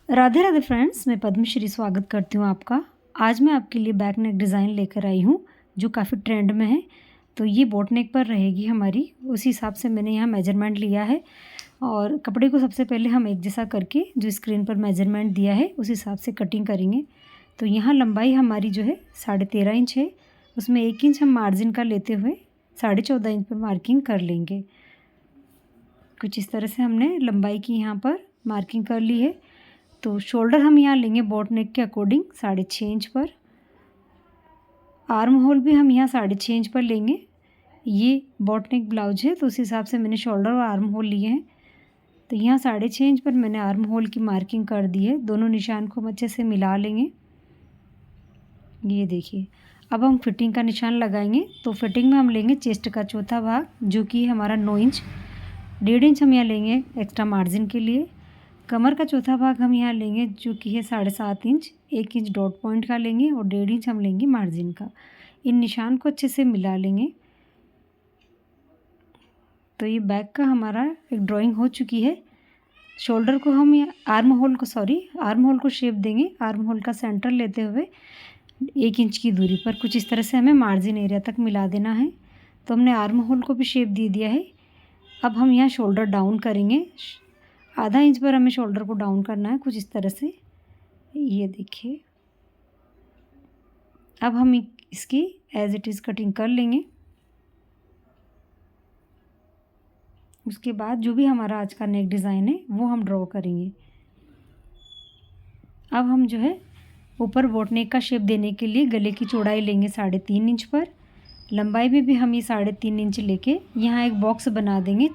Radhe Radhe friends, मैं पद्मश्री स्वागत करती हूँ आपका। आज मैं आपके लिए बैक नेक डिज़ाइन लेकर आई हूँ जो काफ़ी ट्रेंड में है। तो ये बोट नेक पर रहेगी हमारी, उस हिसाब से मैंने यहाँ मेजरमेंट लिया है और कपड़े को सबसे पहले हम एक जैसा करके जो स्क्रीन पर मेजरमेंट दिया है उस हिसाब से कटिंग करेंगे। तो यहाँ लंबाई हमारी जो है 13.5 इंच है, उसमें 1 इंच हम मार्जिन का लेते हुए 14.5 इंच पर मार्किंग कर लेंगे। कुछ इस तरह से हमने लंबाई की यहाँ पर मार्किंग कर ली है। तो शोल्डर हम यहाँ लेंगे बोट नेक के अकॉर्डिंग 6.5 इंच पर। आर्म होल भी हम यहाँ 6.5 इंच पर लेंगे। ये बोट नेक ब्लाउज है तो उस हिसाब से मैंने शोल्डर और आर्म होल लिए हैं। तो यहाँ 6.5 इंच पर मैंने आर्म होल की मार्किंग कर दी है। दोनों निशान को हम अच्छे से मिला लेंगे। ये देखिए, अब हम फिटिंग का निशान लगाएंगे। तो फिटिंग में हम लेंगे चेस्ट का चौथा भाग जो कि हमारा 9 इंच। 1.5 इंच हम यहाँ लेंगे एक्स्ट्रा मार्जिन के लिए। कमर का चौथा भाग हम यहाँ लेंगे जो कि है 7.5 इंच। 1 इंच डॉट पॉइंट का लेंगे और 1.5 इंच हम लेंगे मार्जिन का। इन निशान को अच्छे से मिला लेंगे। तो ये बैक का हमारा एक ड्राइंग हो चुकी है। शोल्डर को हम आर्म होल को शेप देंगे। आर्म होल का सेंटर लेते हुए 1 इंच की दूरी पर कुछ इस तरह से हमें मार्जिन एरिया तक मिला देना है। तो हमने आर्म होल को भी शेप दे दिया है। अब हम यहाँ शोल्डर डाउन करेंगे। आधा इंच पर हमें शोल्डर को डाउन करना है कुछ इस तरह से। ये देखिए, अब हम इसकी एज इट इज़ कटिंग कर लेंगे। उसके बाद जो भी हमारा आज का नेक डिज़ाइन है वो हम ड्रॉ करेंगे। अब हम जो है ऊपर बोट नेक का शेप देने के लिए गले की चौड़ाई लेंगे 3.5 इंच पर। लंबाई में भी हम ये 3.5 इंच लेके यहाँ एक बॉक्स बना देंगे।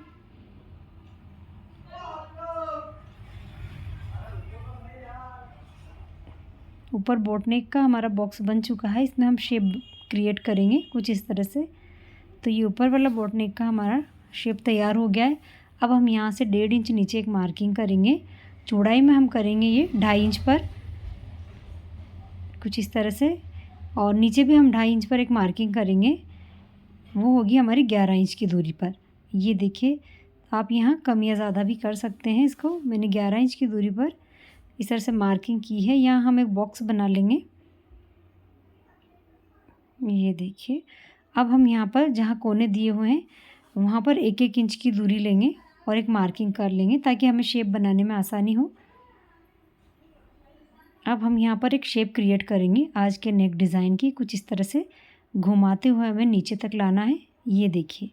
ऊपर बोट नेक का हमारा बॉक्स बन चुका है, इसमें हम शेप क्रिएट करेंगे कुछ इस तरह से। तो ये ऊपर वाला बोट नेक का हमारा शेप तैयार हो गया है। अब हम यहाँ से 1.5 इंच नीचे एक मार्किंग करेंगे। चौड़ाई में हम करेंगे ये 2.5 इंच पर कुछ इस तरह से, और नीचे भी हम 2.5 इंच पर एक मार्किंग करेंगे। वो होगी हमारी 11 इंच की दूरी पर। ये देखिए, आप यहाँ कम या ज़्यादा भी कर सकते हैं इसको। मैंने 11 इंच की दूरी पर इस तरह से मार्किंग की है। यहाँ हम एक बॉक्स बना लेंगे। ये देखिए, अब हम यहाँ पर जहाँ कोने दिए हुए हैं वहाँ पर 1-1 इंच की दूरी लेंगे और एक मार्किंग कर लेंगे ताकि हमें शेप बनाने में आसानी हो। अब हम यहाँ पर एक शेप क्रिएट करेंगे आज के नेक डिज़ाइन की। कुछ इस तरह से घुमाते हुए हमें नीचे तक लाना है। ये देखिए,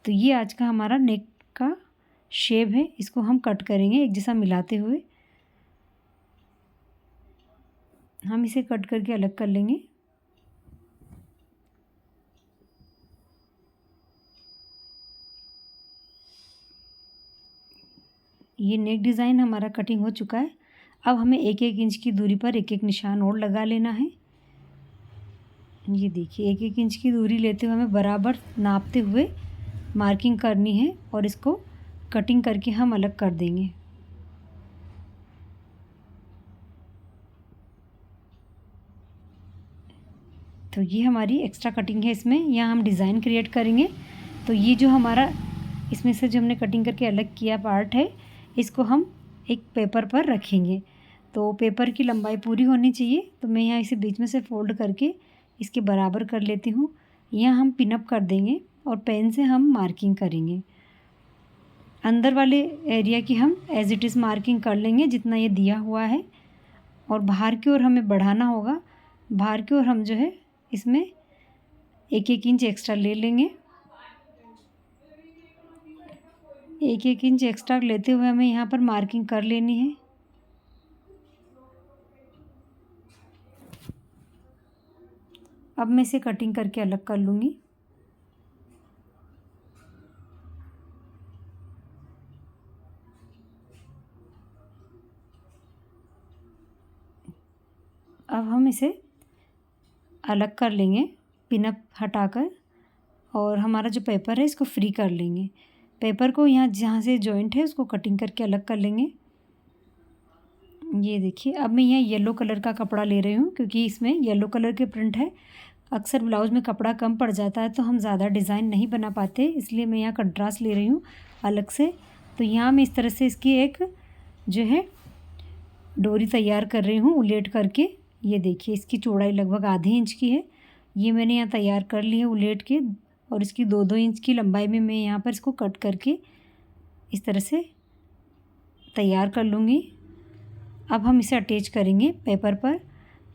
तो ये आज का हमारा नेक का शेप है। इसको हम कट करेंगे एक जैसा मिलाते हुए। हम इसे कट करके अलग कर लेंगे। ये नेक डिज़ाइन हमारा कटिंग हो चुका है। अब हमें 1-1 इंच की दूरी पर एक निशान और लगा लेना है। ये देखिए, 1-1 इंच की दूरी लेते हुए हमें बराबर नापते हुए मार्किंग करनी है और इसको कटिंग करके हम अलग कर देंगे। तो ये हमारी एक्स्ट्रा कटिंग है। इसमें यहाँ हम डिज़ाइन क्रिएट करेंगे। तो ये जो हमारा इसमें से जो हमने कटिंग करके अलग किया पार्ट है, इसको हम एक पेपर पर रखेंगे। तो पेपर की लंबाई पूरी होनी चाहिए। तो मैं यहाँ इसे बीच में से फोल्ड करके इसके बराबर कर लेती हूँ। यहाँ हम पिनअप कर देंगे और पेन से हम मार्किंग करेंगे। अंदर वाले एरिया की हम एज इट इज़ मार्किंग कर लेंगे जितना ये दिया हुआ है, और बाहर की ओर हमें बढ़ाना होगा। बाहर की ओर हम जो है इसमें 1-1 इंच एक्स्ट्रा ले लेंगे। 1-1 इंच एक्स्ट्रा लेते हुए हमें यहाँ पर मार्किंग कर लेनी है। अब मैं इसे कटिंग करके अलग कर लूँगी। अब हम इसे अलग कर लेंगे पिनअप हटाकर, और हमारा जो पेपर है इसको फ्री कर लेंगे। पेपर को यहाँ जहाँ से जॉइंट है उसको कटिंग करके अलग कर लेंगे। ये देखिए, अब मैं यहाँ येलो कलर का कपड़ा ले रही हूँ क्योंकि इसमें येलो कलर के प्रिंट है। अक्सर ब्लाउज में कपड़ा कम पड़ जाता है तो हम ज़्यादा डिज़ाइन नहीं बना पाते, इसलिए मैं यहाँ कंट्रास्ट ले रही हूँ अलग से। तो यहाँ मैं इस तरह से इसकी एक जो है डोरी तैयार कर रही हूँ उलेट करके। ये देखिए इसकी चौड़ाई लगभग आधे इंच की है। ये मैंने यहाँ तैयार कर ली है उलेट के, और इसकी 2-2 इंच की लंबाई में मैं यहाँ पर इसको कट करके इस तरह से तैयार कर लूँगी। अब हम इसे अटैच करेंगे पेपर पर।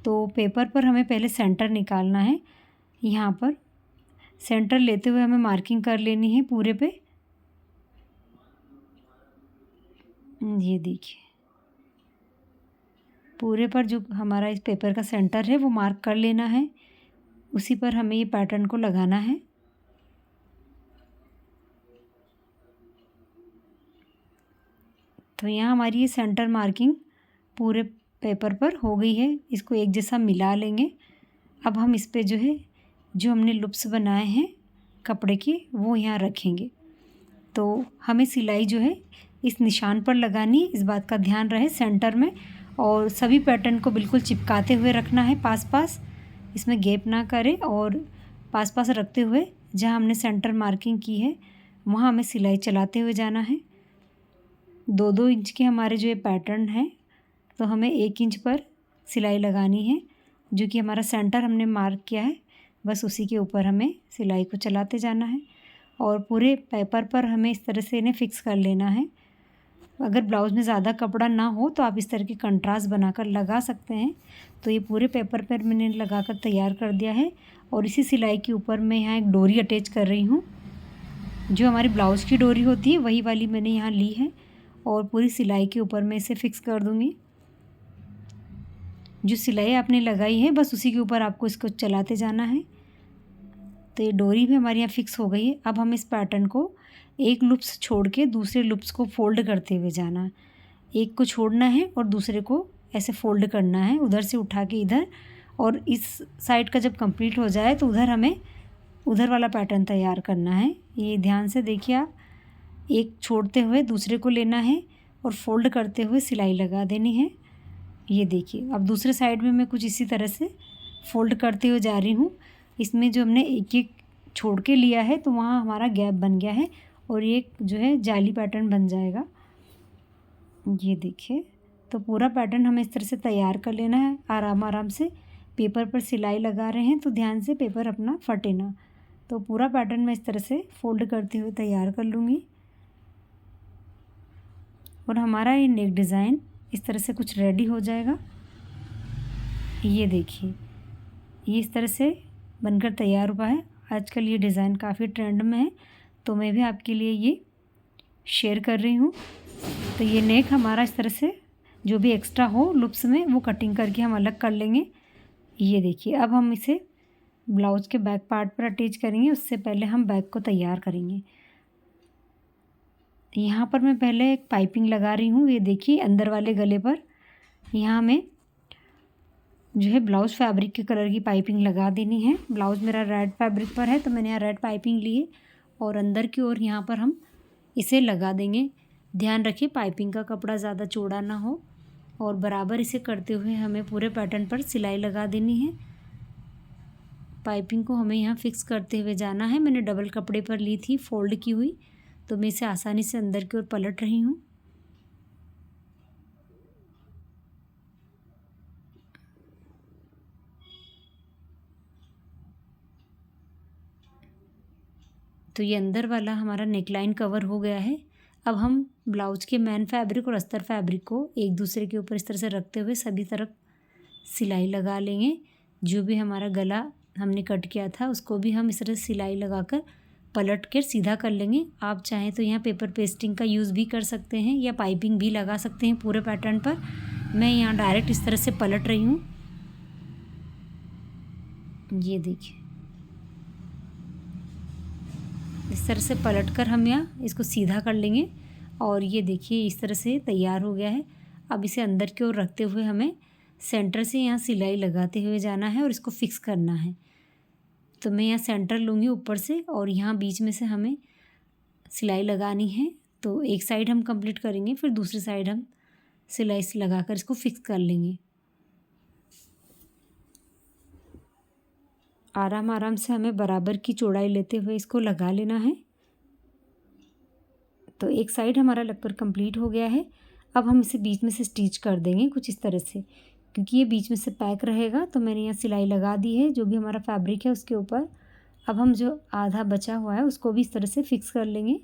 तो पेपर पर हमें पहले सेंटर निकालना है। यहाँ पर सेंटर लेते हुए हमें मार्किंग कर लेनी है पूरे पे। ये देखिए पूरे पर जो हमारा इस पेपर का सेंटर है वो मार्क कर लेना है, उसी पर हमें ये पैटर्न को लगाना है। तो यहाँ हमारी ये सेंटर मार्किंग पूरे पेपर पर हो गई है। इसको एक जैसा मिला लेंगे। अब हम इस पे जो है जो हमने लूप्स बनाए हैं कपड़े के वो यहाँ रखेंगे। तो हमें सिलाई जो है इस निशान पर लगानी है, इस बात का ध्यान रहे सेंटर में, और सभी पैटर्न को बिल्कुल चिपकाते हुए रखना है पास पास, इसमें गैप ना करें, और पास पास रखते हुए जहाँ हमने सेंटर मार्किंग की है वहाँ हमें सिलाई चलाते हुए जाना है। 2-2 इंच के हमारे जो ये पैटर्न है तो हमें 1 इंच पर सिलाई लगानी है, जो कि हमारा सेंटर हमने मार्क किया है, बस उसी के ऊपर हमें सिलाई को चलाते जाना है। और पूरे पेपर पर हमें इस तरह से इन्हें फिक्स कर लेना है। अगर ब्लाउज़ में ज़्यादा कपड़ा ना हो तो आप इस तरह के कंट्रास्ट बनाकर लगा सकते हैं। तो ये पूरे पेपर पर मैंने लगाकर तैयार कर दिया है, और इसी सिलाई के ऊपर मैं यहाँ एक डोरी अटैच कर रही हूँ। जो हमारी ब्लाउज़ की डोरी होती है वही वाली मैंने यहाँ ली है, और पूरी सिलाई के ऊपर मैं इसे फिक्स कर दूँगी। जो सिलाई आपने लगाई है बस उसी के ऊपर आपको इसको चलाते जाना है। तो ये डोरी भी हमारे यहाँ फिक्स हो गई है। अब हम इस पैटर्न को एक लूप्स छोड़ के दूसरे लूप्स को फोल्ड करते हुए जाना है। एक को छोड़ना है और दूसरे को ऐसे फोल्ड करना है, उधर से उठा के इधर, और इस साइड का जब कंप्लीट हो जाए तो उधर हमें उधर वाला पैटर्न तैयार करना है। ये ध्यान से देखिए आप, एक छोड़ते हुए दूसरे को लेना है और फोल्ड करते हुए सिलाई लगा देनी है। ये देखिए अब दूसरे साइड में मैं कुछ इसी तरह से फोल्ड करते हुए जा रही हूँ। इसमें जो हमने एक एक छोड़ के लिया है तो वहाँ हमारा गैप बन गया है, और एक जो है जाली पैटर्न बन जाएगा। ये देखिए तो पूरा पैटर्न हमें इस तरह से तैयार कर लेना है। आराम आराम से पेपर पर सिलाई लगा रहे हैं तो ध्यान से पेपर अपना फटे ना। तो पूरा पैटर्न मैं इस तरह से फोल्ड करते हुए तैयार कर लूँगी, और हमारा ये नेक डिज़ाइन इस तरह से कुछ रेडी हो जाएगा। ये देखिए ये इस तरह से बनकर तैयार हुआ है। आजकल ये डिज़ाइन काफ़ी ट्रेंड में है, तो मैं भी आपके लिए ये शेयर कर रही हूँ। तो ये नेक हमारा इस तरह से जो भी एक्स्ट्रा हो लुप्स में वो कटिंग करके हम अलग कर लेंगे। ये देखिए अब हम इसे ब्लाउज़ के बैक पार्ट पर अटैच करेंगे। उससे पहले हम बैक को तैयार करेंगे। यहाँ पर मैं पहले एक पाइपिंग लगा रही हूँ। ये देखिए अंदर वाले गले पर यहाँ मैं जो है ब्लाउज़ फैब्रिक के कलर की पाइपिंग लगा देनी है। ब्लाउज़ मेरा रेड फैब्रिक पर है तो मैंने यहाँ रेड पाइपिंग ली है, और अंदर की ओर यहाँ पर हम इसे लगा देंगे। ध्यान रखिए पाइपिंग का कपड़ा ज़्यादा चौड़ा ना हो, और बराबर इसे करते हुए हमें पूरे पैटर्न पर सिलाई लगा देनी है। पाइपिंग को हमें यहाँ फिक्स करते हुए जाना है। मैंने डबल कपड़े पर ली थी फोल्ड की हुई, तो मैं इसे आसानी से अंदर की ओर पलट रही हूँ। तो ये अंदर वाला हमारा नेकलाइन कवर हो गया है। अब हम ब्लाउज के मैन फैब्रिक और अस्तर फैब्रिक को एक दूसरे के ऊपर इस तरह से रखते हुए सभी तरफ सिलाई लगा लेंगे। जो भी हमारा गला हमने कट किया था उसको भी हम इस तरह से सिलाई लगाकर पलट कर सीधा कर लेंगे। आप चाहें तो यहाँ पेपर पेस्टिंग का यूज़ भी कर सकते हैं, या पाइपिंग भी लगा सकते हैं पूरे पैटर्न पर। मैं यहाँ डायरेक्ट इस तरह से पलट रही हूँ। ये देखिए इस तरह से पलट कर हम यहाँ इसको सीधा कर लेंगे, और ये देखिए इस तरह से तैयार हो गया है। अब इसे अंदर की ओर रखते हुए हमें सेंटर से यहाँ सिलाई लगाते हुए जाना है और इसको फिक्स करना है। तो मैं यहाँ सेंटर लूँगी ऊपर से, और यहाँ बीच में से हमें सिलाई लगानी है। तो एक साइड हम कंप्लीट करेंगे, फिर दूसरी साइड हम सिलाई से लगाकर इसको फिक्स कर लेंगे। आराम आराम से हमें बराबर की चौड़ाई लेते हुए इसको लगा लेना है। तो एक साइड हमारा लगकर कंप्लीट हो गया है। अब हम इसे बीच में से स्टिच कर देंगे कुछ इस तरह से, क्योंकि ये बीच में से पैक रहेगा। तो मैंने यहाँ सिलाई लगा दी है जो भी हमारा फैब्रिक है उसके ऊपर। अब हम जो आधा बचा हुआ है उसको भी इस तरह से फिक्स कर लेंगे।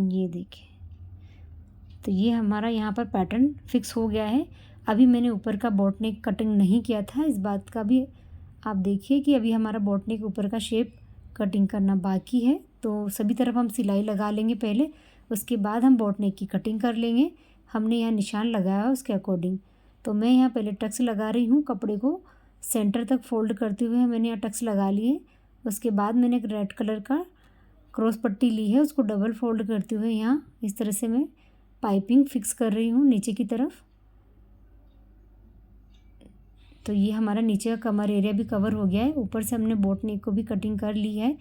ये देखिए, तो ये हमारा यहाँ पर पैटर्न फिक्स हो गया है। अभी मैंने ऊपर का बोट नेक कटिंग नहीं किया था, इस बात का भी आप देखिए कि अभी हमारा बोट नेक ऊपर का शेप कटिंग करना बाकी है। तो सभी तरफ हम सिलाई लगा लेंगे पहले, उसके बाद हम बोट नेक की कटिंग कर लेंगे। हमने यहाँ निशान लगाया है उसके अकॉर्डिंग। तो मैं यहाँ पहले टक्स लगा रही हूँ, कपड़े को सेंटर तक फोल्ड करते हुए मैंने यहाँ टक्स लगा लिए। उसके बाद मैंने एक रेड कलर का क्रॉस पट्टी ली है, उसको डबल फोल्ड करते हुए यहाँ इस तरह से मैं पाइपिंग फिक्स कर रही हूँ नीचे की तरफ। तो ये हमारा नीचे का कमर एरिया भी कवर हो गया है। ऊपर से हमने बोट नेक को भी कटिंग कर ली है।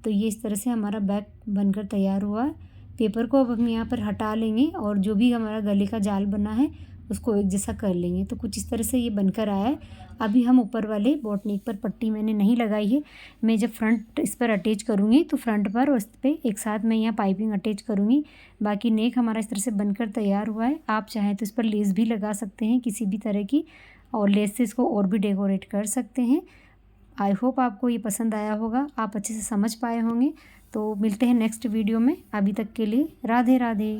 तो ये इस तरह से हमारा बैग बनकर तैयार हुआ है। पेपर को अब हम यहाँ पर हटा लेंगे और जो भी हमारा गले का जाल बना है उसको एक जैसा कर लेंगे। तो कुछ इस तरह से ये बनकर आया है। अभी हम ऊपर वाले बोट नेक पर पट्टी मैंने नहीं लगाई है। मैं जब फ्रंट इस पर अटैच करूँगी तो फ्रंट पर उस पर एक साथ मैं यहाँ पाइपिंग अटैच करूँगी। बाकी नेक हमारा इस तरह से बनकर तैयार हुआ है। आप चाहें तो इस पर लेस भी लगा सकते हैं किसी भी तरह की, और लेस से इसको और भी डेकोरेट कर सकते हैं। आई होप आपको ये पसंद आया होगा, आप अच्छे से समझ पाए होंगे। तो मिलते हैं नेक्स्ट वीडियो में। अभी तक के लिए राधे राधे।